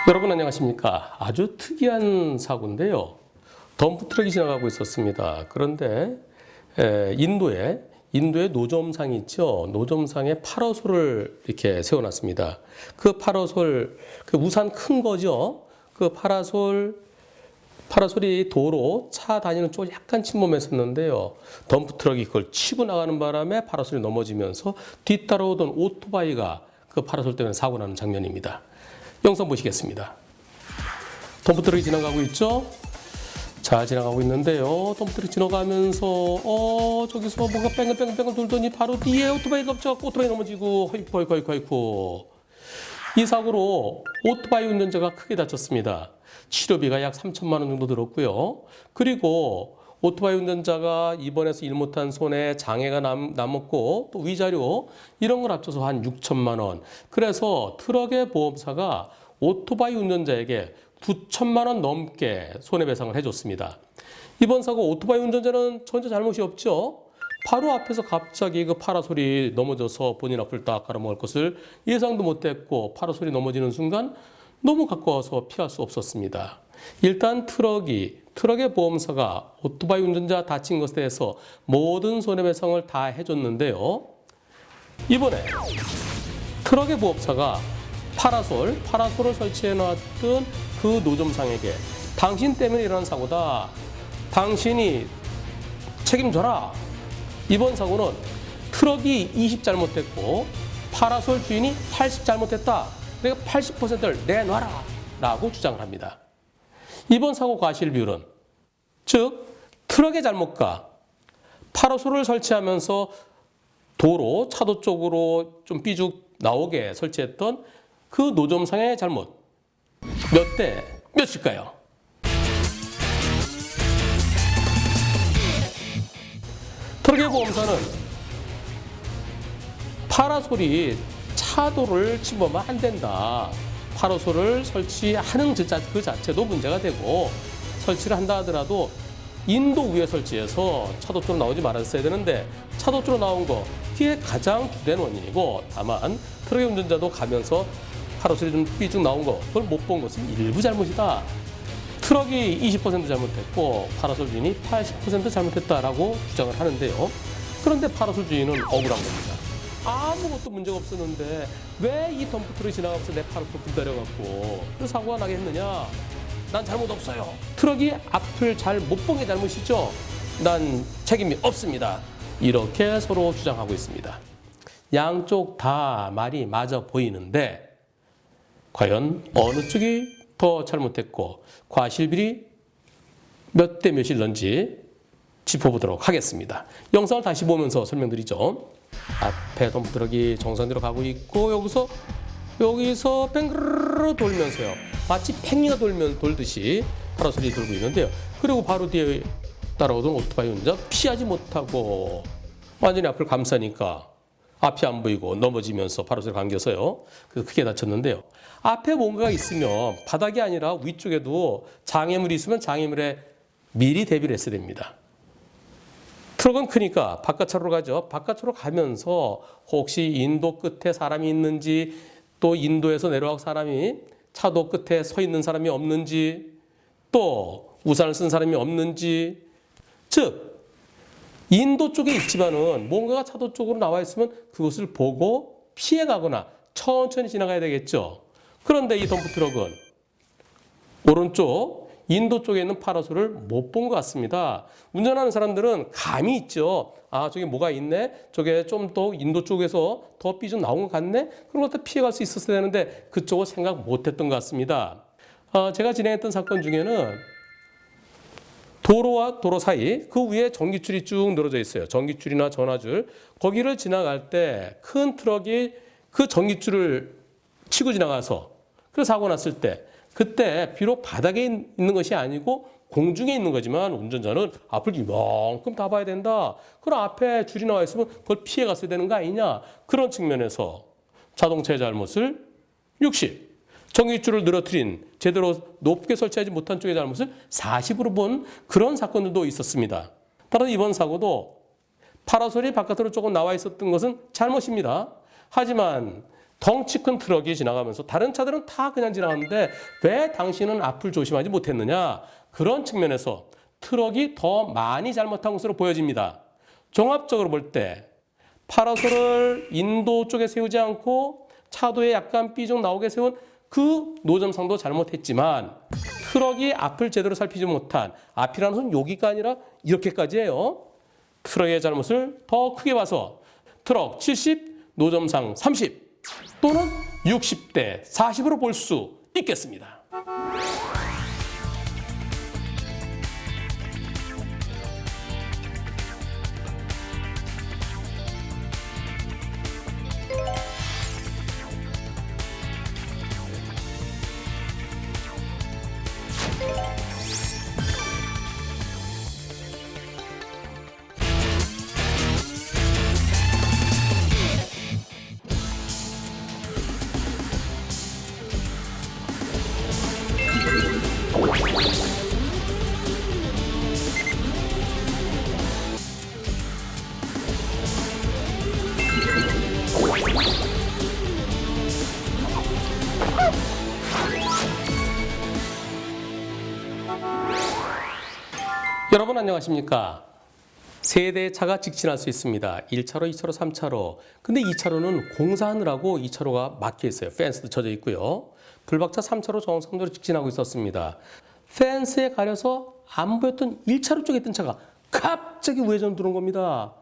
여러분 안녕하십니까? 아주 특이한 사고인데요. 덤프트럭이 지나가고 있었습니다. 그런데 인도에 노점상이 있죠. 노점상에 파라솔을 이렇게 세워놨습니다. 그 파라솔, 그 우산 큰 거죠. 그 파라솔이 도로 차 다니는 쪽 약간 침범했었는데요. 덤프트럭이 그걸 치고 나가는 바람에 파라솔이 넘어지면서 뒤따라오던 오토바이가 그 파라솔 때문에 사고 나는 장면입니다. 영상 보시겠습니다. 덤프트럭이 지나가고 있죠? 잘 지나가고 있는데요. 덤프트럭이 지나가면서 저기서 뭔가 뺑글뺑글 돌더니 바로 뒤에 오토바이가 겹쳐갖고 오토바이 넘어지고 허이쿠. 이 사고로 오토바이 운전자가 크게 다쳤습니다. 치료비가 약 3천만 원 정도 들었고요. 그리고 오토바이 운전자가 입원해서 일 못한 손에 장애가 남았고 또 위자료 이런 걸 합쳐서 한 6천만 원. 그래서 트럭의 보험사가 오토바이 운전자에게 9천만 원 넘게 손해배상을 해줬습니다. 이번 사고 오토바이 운전자는 전혀 잘못이 없죠. 바로 앞에서 갑자기 그 파라솔이 넘어져서 본인 앞을 딱 깔아먹을 것을 예상도 못했고 파라솔이 넘어지는 순간 너무 가까워서 피할 수 없었습니다. 일단 트럭의 보험사가 오토바이 운전자 다친 것에 대해서 모든 손해배상을 다 해줬는데요. 이번에 트럭의 보험사가 파라솔을 설치해 놨던 그 노점상에게 당신 때문에 일어난 사고다. 당신이 책임져라. 이번 사고는 트럭이 20 잘못했고 파라솔 주인이 80 잘못했다. 그러니까 80%를 내놔라 라고 주장을 합니다. 이번 사고 과실 비율은 즉 트럭의 잘못과 파라솔을 설치하면서 차도 쪽으로 좀 삐죽 나오게 설치했던 그 노점상의 잘못 몇 대 몇일까요? 트럭의 보험사는 파라솔이 차도를 침범하면 안 된다. 파라솔을 설치하는 그 자체도 문제가 되고 설치를 한다 하더라도 인도 위에 설치해서 차도 쪽으로 나오지 말았어야 되는데 차도 쪽으로 나온 거 그게 가장 주된 원인이고 다만 트럭의 운전자도 가면서 파라솔이 좀 삐쭉 나온 거 그걸 못 본 것은 일부 잘못이다. 트럭이 20% 잘못했고 파라솔 주인이 80% 잘못했다라고 주장을 하는데요. 그런데 파라솔 주인은 억울한 겁니다. 아무것도 문제가 없었는데 왜 이 덤프트럭이 지나가면서 내 파라솔 불다려갖고 그 사고가 나게 했느냐? 난 잘못 없어요. 트럭이 앞을 잘 못 본 게 잘못이죠. 난 책임이 없습니다. 이렇게 서로 주장하고 있습니다. 양쪽 다 말이 맞아 보이는데 과연 어느 쪽이 더 잘못했고 과실비리 몇 대 몇일런지 짚어보도록 하겠습니다. 영상을 다시 보면서 설명드리죠. 앞에 덤프트럭이 정상대로 가고 있고 여기서 뱅그르르 돌면서요. 마치 팽이가 돌듯이 파라솔이 돌고 있는데요. 그리고 바로 뒤에 따라오던 오토바이 운전자 피하지 못하고 완전히 앞을 감싸니까 앞이 안 보이고 넘어지면서 파라솔을 감겨서요. 그래서 크게 다쳤는데요. 앞에 뭔가가 있으면 바닥이 아니라 위쪽에도 장애물이 있으면 장애물에 미리 대비를 했어야 됩니다. 트럭은 크니까 바깥차로로 가죠. 바깥차로로 가면서 혹시 인도 끝에 사람이 있는지 또 인도에서 내려와서 사람이 차도 끝에 서 있는 사람이 없는지 또 우산을 쓴 사람이 없는지 즉 인도 쪽에 있지만은 뭔가가 차도 쪽으로 나와 있으면 그것을 보고 피해 가거나 천천히 지나가야 되겠죠. 그런데 이 덤프트럭은 오른쪽 인도 쪽에 있는 파라솔을 못 본 것 같습니다. 운전하는 사람들은 감이 있죠. 아, 저기 뭐가 있네? 저게 좀 더 인도 쪽에서 더 삐좀 나온 것 같네? 그런 것도 피해갈 수 있었어야 되는데 그쪽을 생각 못했던 것 같습니다. 제가 진행했던 사건 중에는 도로와 도로 사이 그 위에 전기줄이 쭉 늘어져 있어요. 전기줄이나 전화줄. 거기를 지나갈 때 큰 트럭이 그 전기줄을 치고 지나가서 그 사고 났을 때 그때 비록 바닥에 있는 것이 아니고 공중에 있는 거지만 운전자는 앞을 이만큼 다 봐야 된다. 그럼 앞에 줄이 나와 있으면 그걸 피해 갔어야 되는 거 아니냐. 그런 측면에서 자동차의 잘못을 60, 정규줄을 늘어뜨린 제대로 높게 설치하지 못한 쪽의 잘못을 40으로 본 그런 사건들도 있었습니다. 따라서 이번 사고도 파라솔이 바깥으로 조금 나와 있었던 것은 잘못입니다. 하지만 덩치 큰 트럭이 지나가면서 다른 차들은 다 그냥 지나갔는데 왜 당신은 앞을 조심하지 못했느냐? 그런 측면에서 트럭이 더 많이 잘못한 것으로 보여집니다. 종합적으로 볼 때 파라솔을 인도 쪽에 세우지 않고 차도에 약간 삐죽 나오게 세운 그 노점상도 잘못했지만 트럭이 앞을 제대로 살피지 못한, 앞이라는 것은 여기가 아니라 이렇게까지예요. 트럭의 잘못을 더 크게 봐서 트럭 70, 노점상 30 또는 60대 40으로 볼 수 있겠습니다. 여러분 안녕하십니까? 세 대의 차가 직진할 수 있습니다. 1차로, 2차로, 3차로. 근데 2차로는 공사하느라고 2차로가 막혀 있어요. 펜스도 쳐져 있고요. 불박차 3차로 정상도로 직진하고 있었습니다. 펜스에 가려서 안 보였던 1차로 쪽에 있던 차가 갑자기 우회전 들어온 겁니다.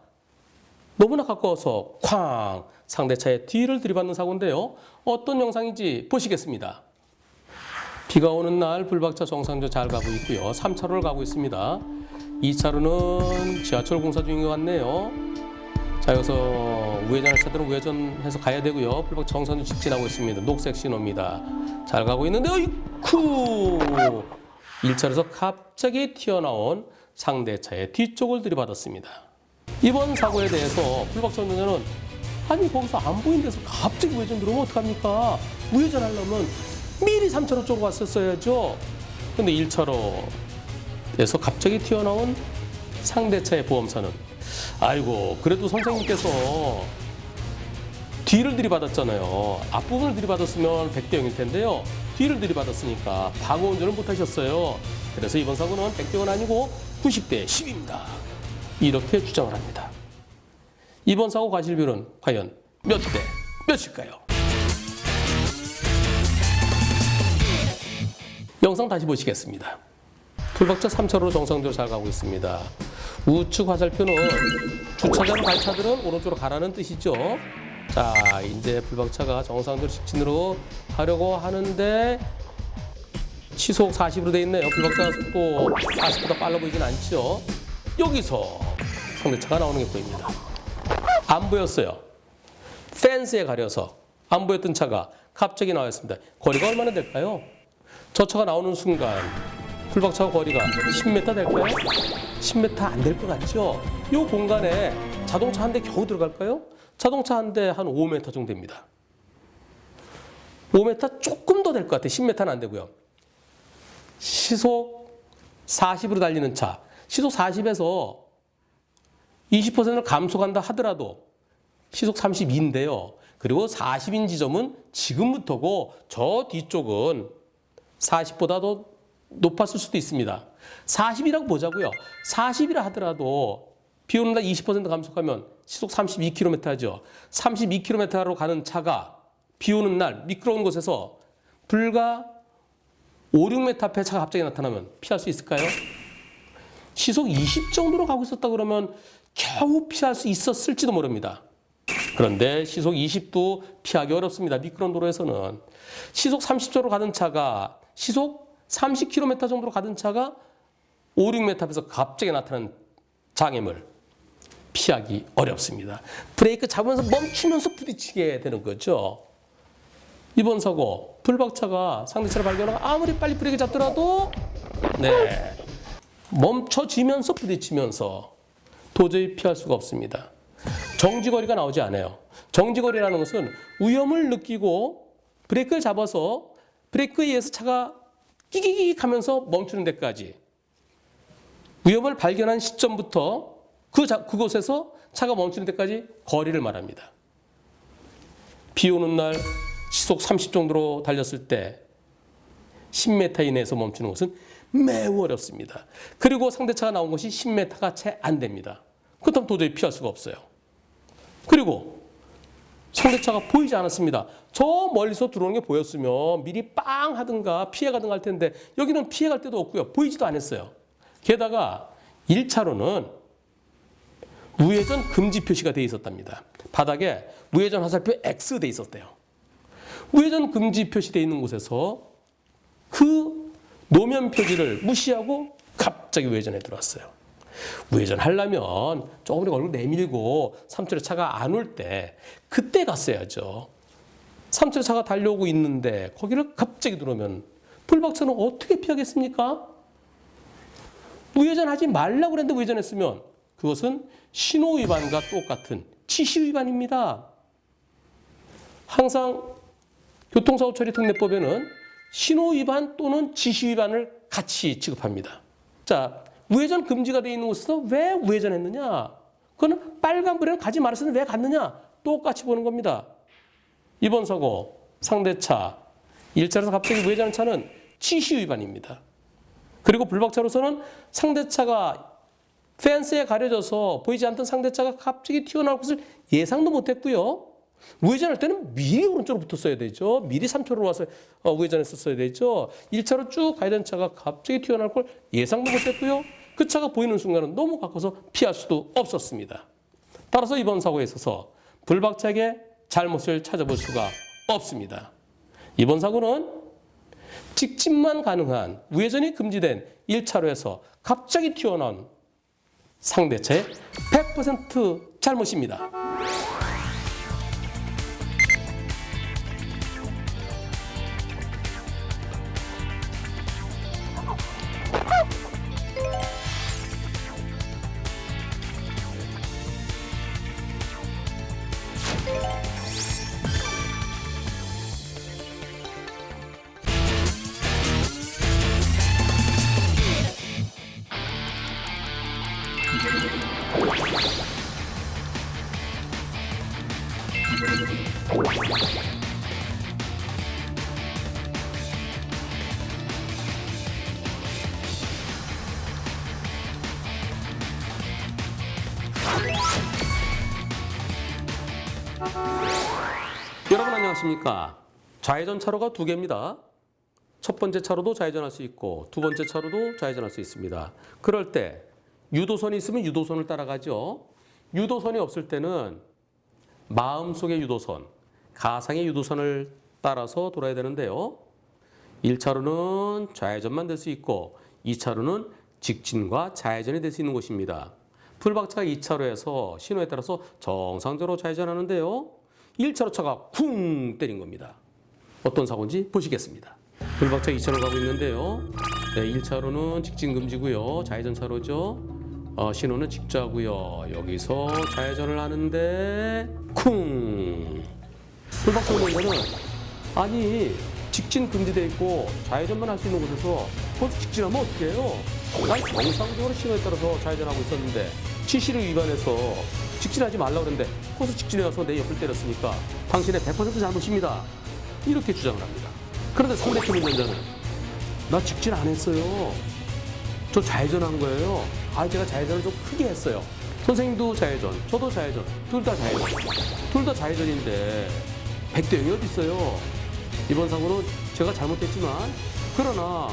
너무나 가까워서 쾅! 상대차의 뒤를 들이받는 사고인데요. 어떤 영상인지 보시겠습니다. 비가 오는 날 불박차 정상도 잘 가고 있고요. 3차로를 가고 있습니다. 2차로는 지하철 공사 중인 것 같네요. 자, 여기서 우회전할 차들은 우회전해서 가야 되고요. 불박차 정상도 직진하고 있습니다. 녹색 신호입니다. 잘 가고 있는데 어이쿠! 1차로에서 갑자기 튀어나온 상대차의 뒤쪽을 들이받았습니다. 이번 사고에 대해서 불박차 운전자는 아니 거기서 안 보이는 데서 갑자기 우회전 들어오면 어떡합니까? 우회전하려면 미리 3차로 쪽으로 왔었어야죠. 근데 1차로에서 갑자기 튀어나온 상대차의 보험사는 아이고 그래도 선생님께서 뒤를 들이받았잖아요. 앞부분을 들이받았으면 100대 0일 텐데요. 뒤를 들이받았으니까 방어 운전을 못하셨어요. 그래서 이번 사고는 100대 0은 아니고 90대 10입니다. 이렇게 주장을 합니다. 이번 사고 과실비율은 과연 몇 대 몇일까요? 영상 다시 보시겠습니다. 불박차 3차로로 정상적으로 잘 가고 있습니다. 우측 화살표는 주차장 갈 차들은 오른쪽으로 가라는 뜻이죠. 자, 이제 불박차가 정상적으로 직진으로 가려고 하는데 시속 40으로 돼 있네요. 불박차 속도 40보다 빨라 보이진 않죠. 여기서 상대차가 나오는 게 보입니다. 안 보였어요. 펜스에 가려서 안 보였던 차가 갑자기 나왔습니다. 거리가 얼마나 될까요? 저 차가 나오는 순간 불박차 거리가 10m 될까요? 10m 안 될 것 같죠? 이 공간에 자동차 한 대 겨우 들어갈까요? 자동차 한 대 한 5m 정도 됩니다. 5m 조금 더 될 것 같아요. 10m는 안 되고요. 시속 40으로 달리는 차, 시속 40에서 20%를 감속한다 하더라도 시속 32인데요. 그리고 40인 지점은 지금부터고 저 뒤쪽은 40보다 더 높았을 수도 있습니다. 40이라고 보자고요. 40이라 하더라도 비 오는 날 20% 감속하면 시속 32km 하죠. 32km로 가는 차가 비 오는 날 미끄러운 곳에서 불과 5, 6m 앞에 차가 갑자기 나타나면 피할 수 있을까요? 시속 20 정도로 가고 있었다 그러면 겨우 피할 수 있었을지도 모릅니다. 그런데 시속 20도 피하기 어렵습니다. 미끄러운 도로에서는. 시속 30초로 가던 차가 시속 30km 정도로 가던 차가 5, 6m 앞에서 갑자기 나타나는 장애물 피하기 어렵습니다. 브레이크 잡으면서 멈추면서 부딪히게 되는 거죠. 이번 사고 불박차가 상대차를 발견하고 아무리 빨리 브레이크 잡더라도 멈춰지면서 부딪히면서 도저히 피할 수가 없습니다. 정지거리가 나오지 않아요. 정지거리라는 것은 위험을 느끼고 브레이크를 잡아서 브레이크에 의해서 차가 끼기기 하면서 멈추는 데까지 위험을 발견한 시점부터 그곳에서 차가 멈추는 데까지 거리를 말합니다. 비 오는 날 시속 30 정도로 달렸을 때 10m 이내에서 멈추는 것은 매우 어렵습니다. 그리고 상대차가 나온 것이 10m가 채 안 됩니다. 그렇다면 도저히 피할 수가 없어요. 그리고 상대차가 보이지 않았습니다. 저 멀리서 들어오는 게 보였으면 미리 빵 하든가 피해가든가 할 텐데 여기는 피해갈 데도 없고요. 보이지도 않았어요. 게다가 1차로는 우회전 금지 표시가 돼 있었답니다. 바닥에 우회전 화살표 X 돼 있었대요. 우회전 금지 표시되어 있는 곳에서 그 노면 표지를 무시하고 갑자기 우회전에 들어왔어요. 우회전 하려면 조금 얼굴 내밀고 3차로 차가 안 올 때 그때 갔어야죠. 3차로 차가 달려오고 있는데 거기를 갑자기 들어오면 불박차는 어떻게 피하겠습니까? 우회전하지 말라고 그랬는데 우회전했으면 그것은 신호 위반과 똑같은 지시 위반입니다. 항상 교통사고 처리 특례법에는 신호 위반 또는 지시 위반을 같이 취급합니다. 자, 우회전 금지가 되어 있는 곳에서 왜 우회전했느냐? 그거는 빨간불에는 가지 말았으면 왜 갔느냐? 똑같이 보는 겁니다. 이번 사고 상대차 1차로에서 갑자기 우회전한 차는 지시 위반입니다. 그리고 불박차로서는 상대차가 펜스에 가려져서 보이지 않던 상대차가 갑자기 튀어나올 것을 예상도 못했고요. 우회전할 때는 미리 오른쪽으로 붙었어야 되죠. 미리 3차로로 와서 우회전했었어야 되죠. 1차로 쭉 가야 되는 차가 갑자기 튀어나올 걸 예상도 못했고요. 그 차가 보이는 순간은 너무 가까워서 피할 수도 없었습니다. 따라서 이번 사고에 있어서 불박차에게 잘못을 찾아볼 수가 없습니다. 이번 사고는 직진만 가능한 우회전이 금지된 1차로에서 갑자기 튀어나온 상대차의 100% 잘못입니다. 여러분 안녕하십니까? 좌회전 차로가 두 개입니다. 첫 번째 차로도 좌회전할 수 있고 두 번째 차로도 좌회전할 수 있습니다. 그럴 때 유도선이 있으면 유도선을 따라가죠. 유도선이 없을 때는 마음속의 유도선, 가상의 유도선을 따라서 돌아야 되는데요. 1차로는 좌회전만 될 수 있고 2차로는 직진과 좌회전이 될 수 있는 곳입니다. 불박차가 2차로에서 신호에 따라서 정상적으로 좌회전하는데요. 1차로 차가 쿵 때린 겁니다. 어떤 사고인지 보시겠습니다. 불박차 2차로 가고 있는데요. 네, 1차로는 직진 금지고요. 좌회전 차로죠. 신호는 직자고요. 여기서 좌회전을 하는데 쿵! 불박차 운전자는 아니 직진 금지돼 있고 좌회전만 할 수 있는 곳에서 거기서 직진하면 어떻게 해요? 난 정상적으로 신호에 따라서 좌회전하고 있었는데 지시를 위반해서 직진하지 말라고 그랬는데 거기서 직진해 와서 내 옆을 때렸으니까 당신의 100% 잘못입니다. 이렇게 주장을 합니다. 그런데 상대편 운전자는 나 직진 안 했어요. 저 좌회전한 거예요. 제가 좌회전을 좀 크게 했어요. 선생님도 좌회전, 저도 좌회전, 둘 다 좌회전. 둘 다 좌회전인데 100대 0이 어디 있어요. 이번 사고는 제가 잘못했지만 그러나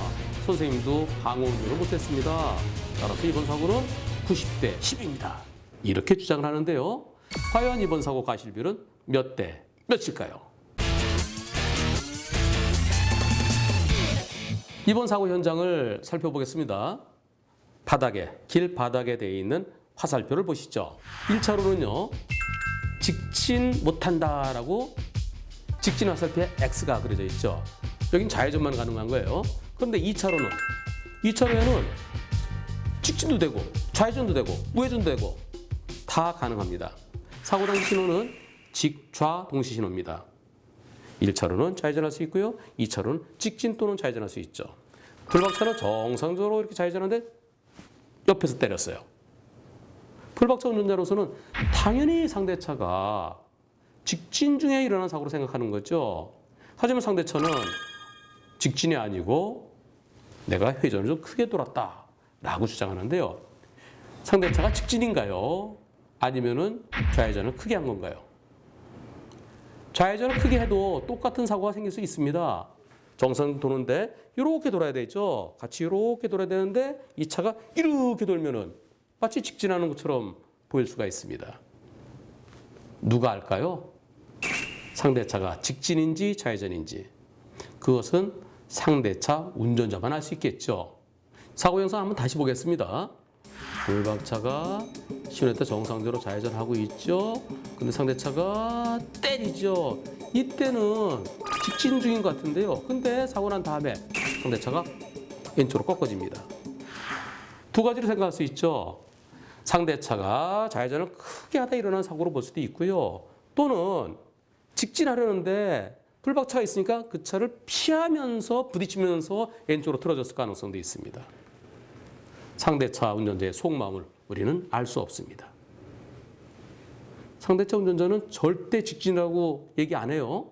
선생님도 방어 운전을 못했습니다. 따라서 이번 사고는 90대 10입니다. 이렇게 주장을 하는데요. 과연 이번 사고 과실비율은 몇 대 몇일까요? 이번 사고 현장을 살펴보겠습니다. 길 바닥에 되어 있는 화살표를 보시죠. 1차로는요. 직진 못한다라고 직진 화살표에 X가 그려져 있죠. 여긴 좌회전만 가능한 거예요. 그런데 2차로에는 직진도 되고 좌회전도 되고 우회전도 되고 다 가능합니다. 사고 당시 신호는 직좌 동시 신호입니다. 1차로는 좌회전할 수 있고요. 2차로는 직진 또는 좌회전할 수 있죠. 불박차는 정상적으로 이렇게 좌회전하는데 옆에서 때렸어요. 불박차 운전자로서는 당연히 상대차가 직진 중에 일어난 사고로 생각하는 거죠. 하지만 상대차는 직진이 아니고 내가 회전을 좀 크게 돌았다라고 주장하는데요. 상대차가 직진인가요? 아니면은 좌회전을 크게 한 건가요? 좌회전을 크게 해도 똑같은 사고가 생길 수 있습니다. 정상 도는데 이렇게 돌아야 되죠. 같이 이렇게 돌아야 되는데 이 차가 이렇게 돌면은 마치 직진하는 것처럼 보일 수가 있습니다. 누가 알까요? 상대차가 직진인지 좌회전인지. 그것은 상대차 운전자만 알 수 있겠죠. 사고 영상 한번 다시 보겠습니다. 불박차가 시운전 정상적으로 좌회전하고 있죠. 근데 상대차가 때리죠. 이때는 직진 중인 것 같은데요. 근데 사고 난 다음에 상대차가 왼쪽으로 꺾어집니다. 두 가지로 생각할 수 있죠. 상대차가 좌회전을 크게 하다 일어난 사고로 볼 수도 있고요. 또는 직진하려는데 불박차가 있으니까 그 차를 피하면서 부딪히면서 왼쪽으로 틀어졌을 가능성도 있습니다. 상대차 운전자의 속마음을 우리는 알 수 없습니다. 상대차 운전자는 절대 직진이라고 얘기 안 해요.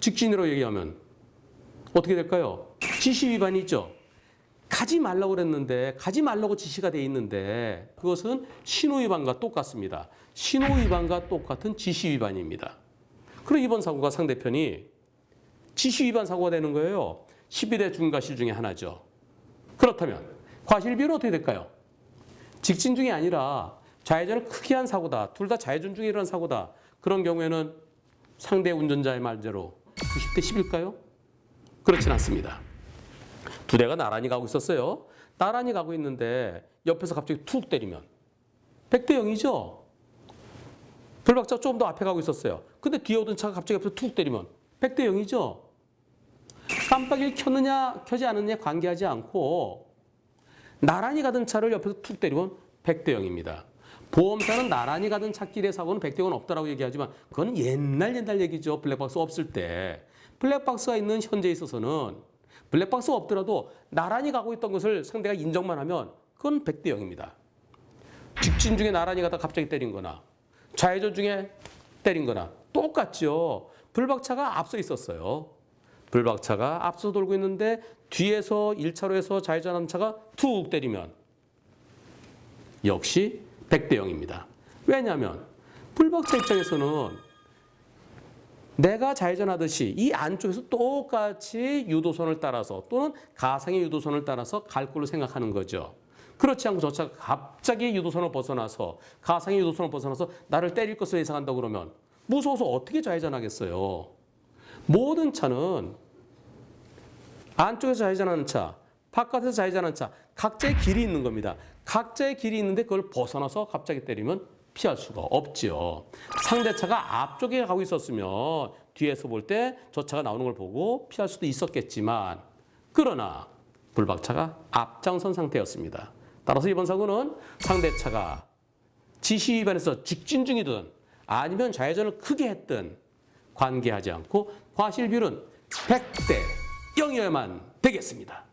직진이라고 얘기하면 어떻게 될까요? 지시 위반이죠. 가지 말라고 그랬는데 가지 말라고 지시가 돼 있는데 그것은 신호 위반과 똑같습니다. 신호 위반과 똑같은 지시 위반입니다. 그럼 이번 사고가 상대편이 지시 위반 사고가 되는 거예요. 12대 중과실 중에 하나죠. 그렇다면 과실 비율은 어떻게 될까요? 직진 중이 아니라 좌회전을 크게 한 사고다. 둘 다 좌회전 중에 일어난 사고다. 그런 경우에는 상대 운전자의 말대로 90대 10일까요? 그렇진 않습니다. 두 대가 나란히 가고 있었어요. 나란히 가고 있는데 옆에서 갑자기 툭 때리면 100대 0이죠. 불박차가 좀 더 앞에 가고 있었어요. 근데 뒤에 오던 차가 갑자기 옆에서 툭 때리면 100대 0이죠. 깜빡이를 켰느냐 켜지 않느냐 관계하지 않고 나란히 가던 차를 옆에서 툭 때리면 100대 0입니다. 보험사는 나란히 가던 차끼리의 사고는 100대 0은 없다라고 얘기하지만 그건 옛날 얘기죠. 블랙박스 없을 때. 블랙박스가 있는 현재에 있어서는 블랙박스가 없더라도 나란히 가고 있던 것을 상대가 인정만 하면 그건 100대 0입니다. 직진 중에 나란히 가다 갑자기 때린 거나 좌회전 중에 때린 거나 똑같죠. 불박차가 앞서 있었어요. 불박차가 앞서 돌고 있는데 뒤에서 1차로에서 좌회전하는 차가 툭 때리면 역시 100대 0입니다. 왜냐하면 불박차 입장에서는 내가 좌회전하듯이 이 안쪽에서 똑같이 유도선을 따라서 또는 가상의 유도선을 따라서 갈 걸로 생각하는 거죠. 그렇지 않고 저 차가 갑자기 유도선을 벗어나서 가상의 유도선을 벗어나서 나를 때릴 것을 예상한다고 그러면 무서워서 어떻게 좌회전하겠어요. 모든 차는 안쪽에서 좌회전하는 차, 바깥에서 좌회전하는 차 각자의 길이 있는 겁니다. 각자의 길이 있는데 그걸 벗어나서 갑자기 때리면 피할 수가 없죠. 상대차가 앞쪽에 가고 있었으면 뒤에서 볼 때 저 차가 나오는 걸 보고 피할 수도 있었겠지만 그러나 불박차가 앞장선 상태였습니다. 따라서 이번 사고는 상대차가 지시 위반해서 직진 중이든 아니면 좌회전을 크게 했든 관계하지 않고 과실 비율은 100대 0이어야만 되겠습니다.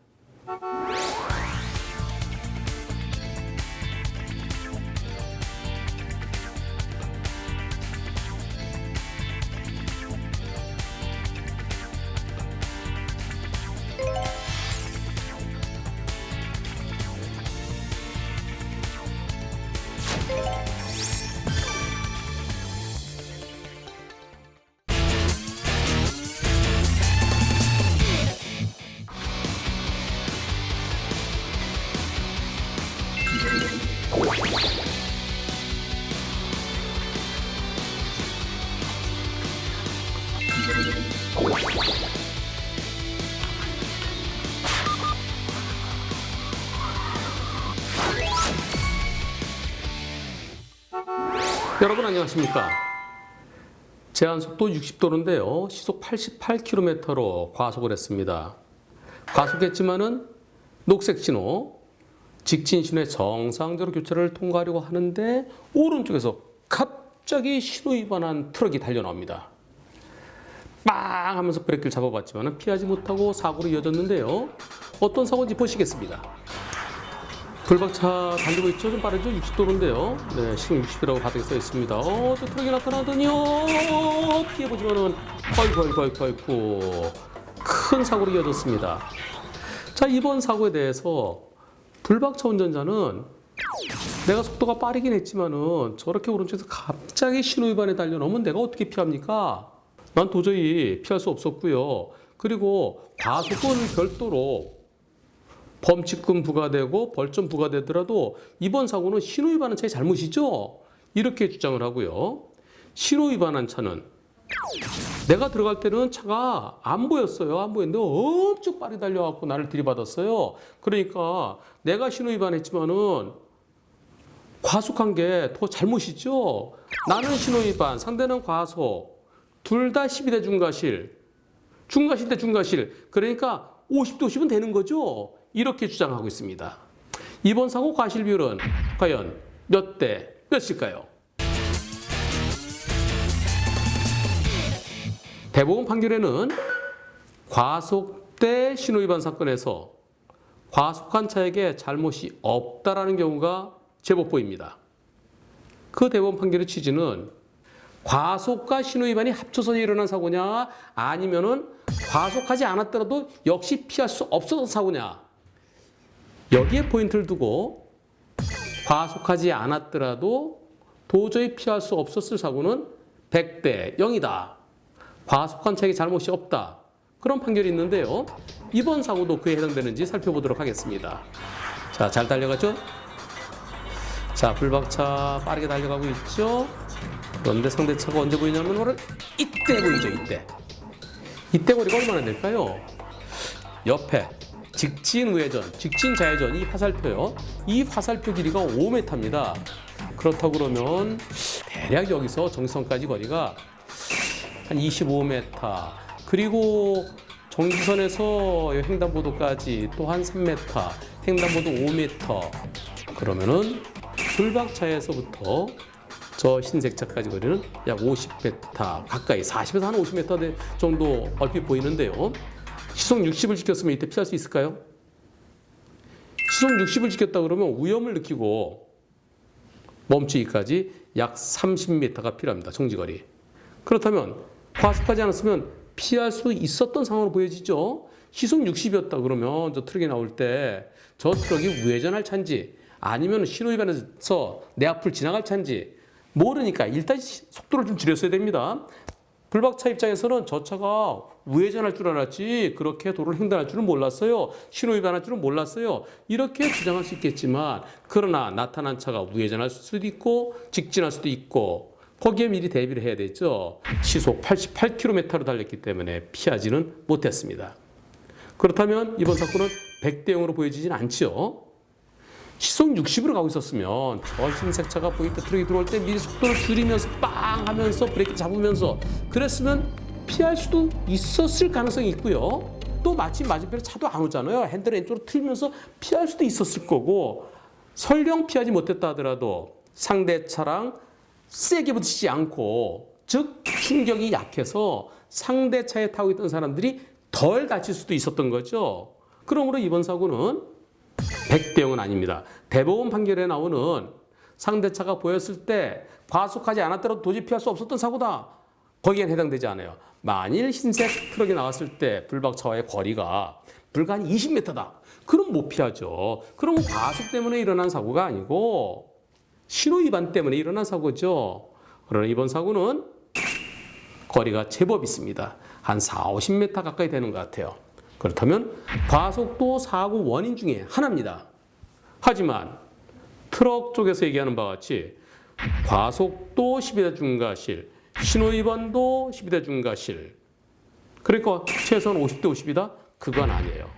여러분 안녕하십니까? 제한속도 60도인데요. 시속 88km로 과속을 했습니다. 과속했지만은 녹색 신호, 직진 신호에 정상적으로 교차를 통과하려고 하는데 오른쪽에서 갑자기 신호 위반한 트럭이 달려나옵니다. 빵 하면서 브레이크를 잡아봤지만 피하지 못하고 사고로 이어졌는데요. 어떤 사고인지 보시겠습니다. 불박차 달리고 있죠. 좀 빠르죠. 60도로인데요. 네, 시속 60이라고 바닥에 써 있습니다. 저 트럭이 나타나더니요. 피해보지만은 아이고 큰 사고로 이어졌습니다. 자, 이번 사고에 대해서 불박차 운전자는 내가 속도가 빠르긴 했지만은 저렇게 오른쪽에서 갑자기 신호위반에 달려 넘으면 내가 어떻게 피합니까? 난 도저히 피할 수 없었고요. 그리고 과속은 별도로 범칙금 부과되고 벌점 부과되더라도 이번 사고는 신호위반한 차의 잘못이죠. 이렇게 주장을 하고요. 신호위반한 차는 내가 들어갈 때는 차가 안 보였어요. 안 보였는데 엄청 빠르게 달려갖고 나를 들이받았어요. 그러니까 내가 신호위반했지만은 과속한 게 더 잘못이죠. 나는 신호위반, 상대는 과속. 둘 다 12대 중과실. 중과실 대 중과실. 그러니까 50대 50은 되는 거죠. 이렇게 주장하고 있습니다. 이번 사고 과실 비율은 과연 몇 대 몇일까요? 대법원 판결에는 과속대 신호위반 사건에서 과속한 차에게 잘못이 없다라는 경우가 제법 보입니다. 그 대법원 판결의 취지는 과속과 신호위반이 합쳐서 일어난 사고냐 아니면은 과속하지 않았더라도 역시 피할 수 없었던 사고냐 여기에 포인트를 두고 과속하지 않았더라도 도저히 피할 수 없었을 사고는 100대 0이다. 과속한 차에게 잘못이 없다. 그런 판결이 있는데요. 이번 사고도 그에 해당되는지 살펴보도록 하겠습니다. 자, 잘 달려가죠? 자, 불박차 빠르게 달려가고 있죠? 그런데 상대차가 언제 보이냐면 바로 이때 보이죠, 이때. 이때 거리가 얼마나 될까요? 옆에 직진 우회전, 직진 좌회전 이 화살표요. 이 화살표 길이가 5m입니다. 그렇다고 그러면 대략 여기서 정지선까지 거리가 한 25m. 그리고 정지선에서 횡단보도까지 또 한 3m, 횡단보도 5m. 그러면은 불박차에서부터 저 흰색차까지 거리는 약 50m 가까이 40에서 한 50m 정도 얼핏 보이는데요. 시속 60을 지켰으면 이때 피할 수 있을까요? 시속 60을 지켰다 그러면 위험을 느끼고 멈추기까지 약 30m가 필요합니다. 정지거리. 그렇다면 과속하지 않았으면 피할 수 있었던 상황으로 보여지죠. 시속 60이었다 그러면 저 트럭이 나올 때 저 트럭이 우회전할 차인지 아니면 신호위반해서 내 앞을 지나갈 차인지 모르니까 일단 속도를 좀 줄였어야 됩니다. 불박차 입장에서는 저 차가 우회전할 줄 알았지 그렇게 도로를 횡단할 줄은 몰랐어요. 신호위반할 줄은 몰랐어요. 이렇게 주장할 수 있겠지만 그러나 나타난 차가 우회전할 수도 있고 직진할 수도 있고 거기에 미리 대비를 해야 되죠. 시속 88km로 달렸기 때문에 피하지는 못했습니다. 그렇다면 이번 사건은 100대 0으로 보여지진 않죠. 시속 60으로 가고 있었으면 저 흰색 차가 보일 때 트럭이 들어올 때 미리 속도를 줄이면서 빵 하면서 브레이크 잡으면서 그랬으면 피할 수도 있었을 가능성이 있고요. 또 마침 맞은편에 차도 안 오잖아요. 핸들 왼쪽으로 틀면서 피할 수도 있었을 거고 설령 피하지 못했다 하더라도 상대 차랑 세게 부딪히지 않고 즉 충격이 약해서 상대 차에 타고 있던 사람들이 덜 다칠 수도 있었던 거죠. 그러므로 이번 사고는 100대 0은 아닙니다. 대법원 판결에 나오는 상대차가 보였을 때 과속하지 않았더라도 도저히 피할 수 없었던 사고다. 거기엔 해당되지 않아요. 만일 흰색 트럭이 나왔을 때 불박차와의 거리가 불과 한 20m다. 그럼 못 피하죠. 그럼 과속 때문에 일어난 사고가 아니고 신호위반 때문에 일어난 사고죠. 그러나 이번 사고는 거리가 제법 있습니다. 한 40, 50m 가까이 되는 것 같아요. 그렇다면 과속도 사고 원인 중에 하나입니다. 하지만 트럭 쪽에서 얘기하는 바와 같이 과속도 12대 중과실, 신호위반도 12대 중과실. 그러니까 최소한 50대 50이다? 그건 아니에요.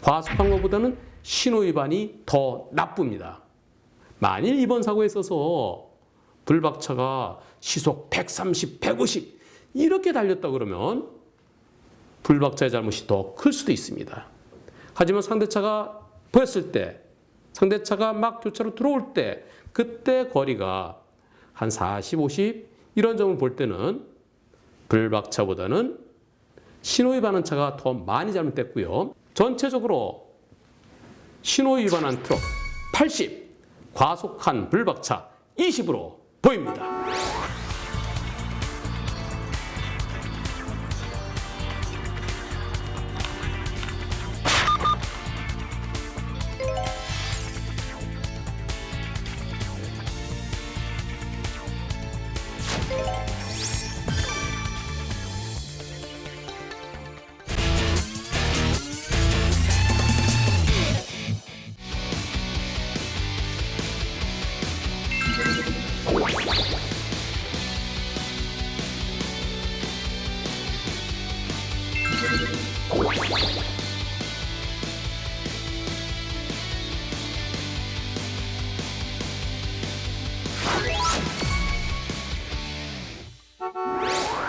과속한 것보다는 신호위반이 더 나쁩니다. 만일 이번 사고에 있어서 불박차가 시속 130, 150 이렇게 달렸다 그러면 불박차의 잘못이 더 클 수도 있습니다. 하지만 상대차가 보였을 때, 상대차가 막 교차로 들어올 때 그때 거리가 한 40, 50 이런 점을 볼 때는 불박차보다는 신호 위반한 차가 더 많이 잘못됐고요. 전체적으로 신호 위반한 트럭 80, 과속한 불박차 20으로 보입니다.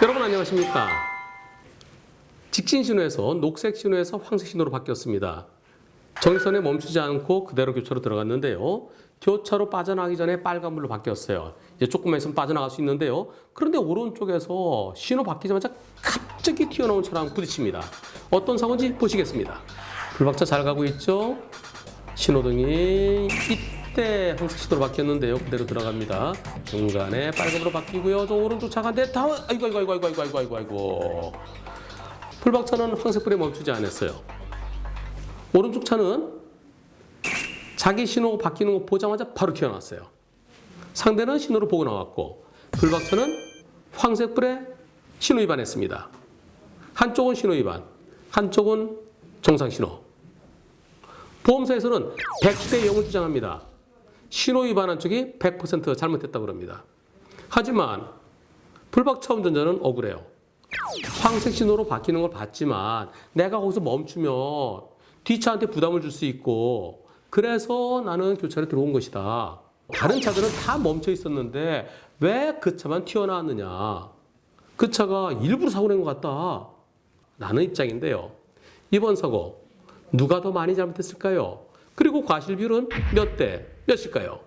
여러분 안녕하십니까? 직진 신호에서 녹색 신호에서 황색 신호로 바뀌었습니다. 정선에 멈추지 않고 그대로 교차로 들어갔는데요. 교차로 빠져나가기 전에 빨간불로 바뀌었어요. 이제 조금만 있으면 빠져나갈 수 있는데요. 그런데 오른쪽에서 신호 바뀌자마자 갑자기 튀어나온 차랑 부딪힙니다. 어떤 사고인지 보시겠습니다. 불박차 잘 가고 있죠? 신호등이 이때 황색 신호로 바뀌었는데요. 그대로 들어갑니다. 중간에 빨간불로 바뀌고요. 저 오른쪽 차가 내 다음 아이고. 불박차는 황색불에 멈추지 않았어요. 오른쪽 차는 자기 신호 바뀌는 거 보자마자 바로 튀어나왔어요. 상대는 신호를 보고 나왔고 불박차는 황색불에 신호 위반했습니다. 한쪽은 신호 위반, 한쪽은 정상 신호. 보험사에서는 100대 0을 주장합니다. 신호 위반한 쪽이 100% 잘못했다고 그럽니다. 하지만 불박차 운전자는 억울해요. 황색 신호로 바뀌는 걸 봤지만 내가 거기서 멈추면 뒷차한테 부담을 줄 수 있고 그래서 나는 교차로에 들어온 것이다. 다른 차들은 다 멈춰 있었는데 왜 그 차만 튀어나왔느냐. 그 차가 일부러 사고 낸 것 같다. 라는 입장인데요. 이번 사고 누가 더 많이 잘못했을까요? 그리고 과실 비율은 몇 대 몇일까요?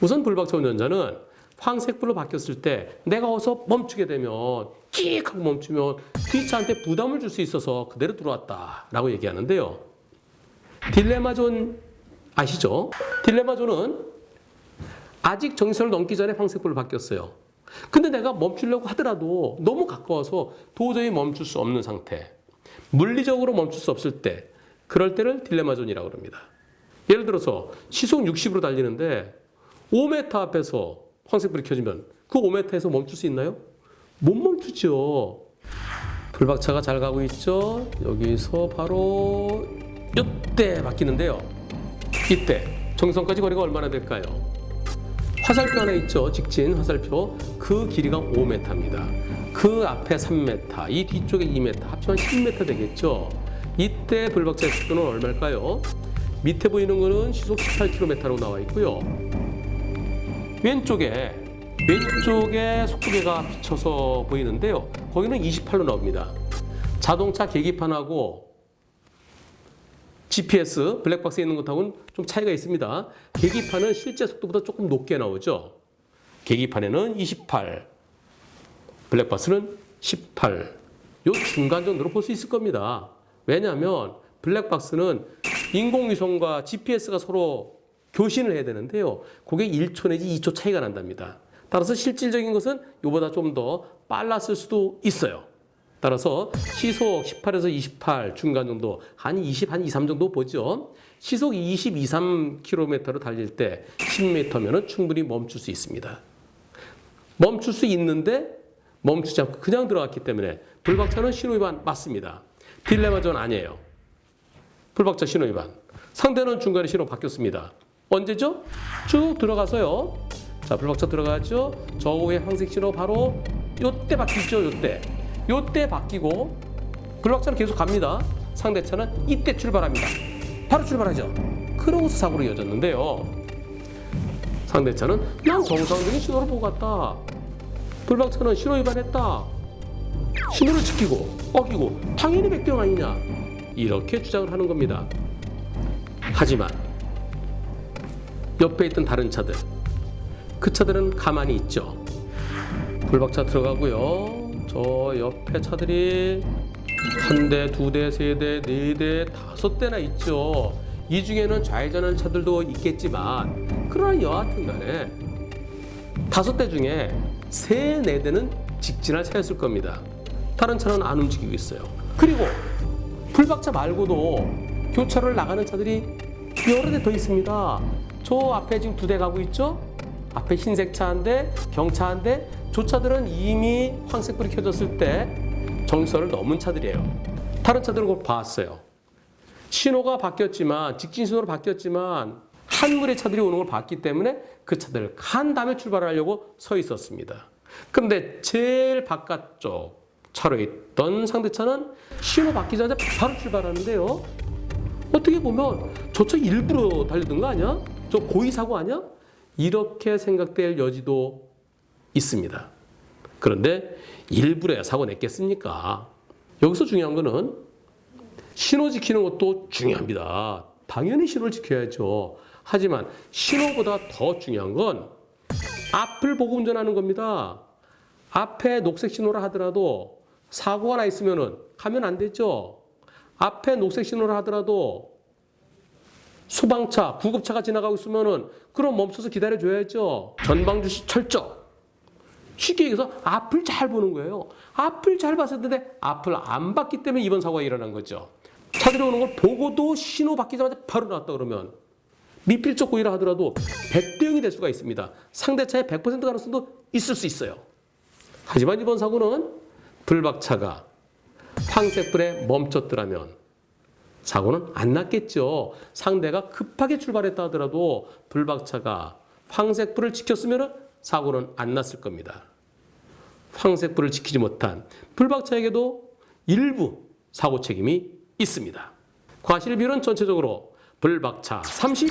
우선 불박차 운전자는 황색불로 바뀌었을 때 내가 어서 멈추게 되면 끽 하고 멈추면 뒷차한테 부담을 줄 수 있어서 그대로 들어왔다라고 얘기하는데요. 딜레마존 아시죠? 딜레마존은 아직 정선을 넘기 전에 황색불로 바뀌었어요. 근데 내가 멈추려고 하더라도 너무 가까워서 도저히 멈출 수 없는 상태. 물리적으로 멈출 수 없을 때 그럴 때를 딜레마존이라고 합니다. 예를 들어서 시속 60으로 달리는데 5m 앞에서 황색불이 켜지면 그 5m에서 멈출 수 있나요? 못 멈추죠. 불박차가 잘 가고 있죠. 여기서 바로 이때 바뀌는데요. 이때 정선까지 거리가 얼마나 될까요? 화살표 하나 있죠. 직진 화살표. 그 길이가 5m입니다. 그 앞에 3m, 이 뒤쪽에 2m, 합치면 10m 되겠죠. 이때 불박차의 속도는 얼마일까요? 밑에 보이는 거는 시속 18km로 나와 있고요. 왼쪽에 속도계가 비쳐서 보이는데요. 거기는 28로 나옵니다. 자동차 계기판하고 GPS, 블랙박스에 있는 것하고는 좀 차이가 있습니다. 계기판은 실제 속도보다 조금 높게 나오죠. 계기판에는 28, 블랙박스는 18. 요 중간 정도로 볼 수 있을 겁니다. 왜냐하면 블랙박스는 인공위성과 GPS가 서로 교신을 해야 되는데요. 그게 1초 내지 2초 차이가 난답니다. 따라서 실질적인 것은 이보다 좀 더 빨랐을 수도 있어요. 따라서 시속 18에서 28 중간 정도 한 20, 한 2, 3 정도 보죠. 시속 20, 2, 3km로 달릴 때 10m면 충분히 멈출 수 있습니다. 멈출 수 있는데 멈추지 않고 그냥 들어갔기 때문에 불박차는 신호위반 맞습니다. 딜레마존 아니에요. 불박차 신호위반. 상대는 중간에 신호 바뀌었습니다. 언제죠? 쭉 들어가서요. 자, 불박차 들어가죠. 저 위에 황색 신호 바로 요때 바뀌죠. 요때 바뀌고 불박차는 계속 갑니다. 상대차는 이때 출발합니다. 바로 출발하죠. 그러고서 사고로 이어졌는데요. 상대차는 난 정상적인 신호를 보고 갔다. 불박차는 신호 위반했다. 신호를 지키고 어기고 당연히 백병 아니냐. 이렇게 주장을 하는 겁니다. 하지만 옆에 있던 다른 차들 그 차들은 가만히 있죠. 불박차 들어가고요. 저 옆에 차들이 한 대, 두 대, 세 대, 네 대, 다섯 대나 있죠. 이 중에는 좌회전하는 차들도 있겠지만 그러나 여하튼 간에 다섯 대 중에 세, 네 대는 직진할 차였을 겁니다. 다른 차는 안 움직이고 있어요. 그리고 불박차 말고도 교차로를 나가는 차들이 여러 대 더 있습니다. 저 앞에 지금 두 대 가고 있죠? 앞에 흰색 차 한 대, 경차 한 대, 저 차들은 이미 황색불이 켜졌을 때 정지선을 넘은 차들이에요. 다른 차들은 그걸 봤어요. 신호가 바뀌었지만, 직진 신호로 바뀌었지만 한물의 차들이 오는 걸 봤기 때문에 그 차들을 간 다음에 출발하려고 서 있었습니다. 근데 제일 바깥쪽 차로에 있던 상대차는 신호 바뀌기 전에 바로 출발하는데요. 어떻게 보면 저 차 일부러 달리던 거 아니야? 저 고의사고 아니야? 이렇게 생각될 여지도 있습니다. 그런데 일부러야 사고 냈겠습니까? 여기서 중요한 거는 신호 지키는 것도 중요합니다. 당연히 신호를 지켜야죠. 하지만 신호보다 더 중요한 건 앞을 보고 운전하는 겁니다. 앞에 녹색 신호라 하더라도 사고가 나 있으면은 가면 안 되죠. 앞에 녹색 신호라 하더라도 소방차, 구급차가 지나가고 있으면은 그럼 멈춰서 기다려줘야죠. 전방주시 철저. 쉽게 얘기해서 앞을 잘 보는 거예요. 앞을 잘 봤을 텐데 앞을 안 봤기 때문에 이번 사고가 일어난 거죠. 차들이 오는 걸 보고도 신호 바뀌자마자 바로 나왔다 그러면 미필적 고의라 하더라도 100대 0이 될 수가 있습니다. 상대차의 100% 가능성도 있을 수 있어요. 하지만 이번 사고는 불박차가 황색불에 멈췄더라면 사고는 안 났겠죠. 상대가 급하게 출발했다 하더라도 불박차가 황색불을 지켰으면 사고는 안 났을 겁니다. 황색불을 지키지 못한 불박차에게도 일부 사고 책임이 있습니다. 과실 비율은 전체적으로 불박차 30,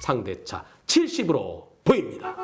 상대차 70으로 보입니다.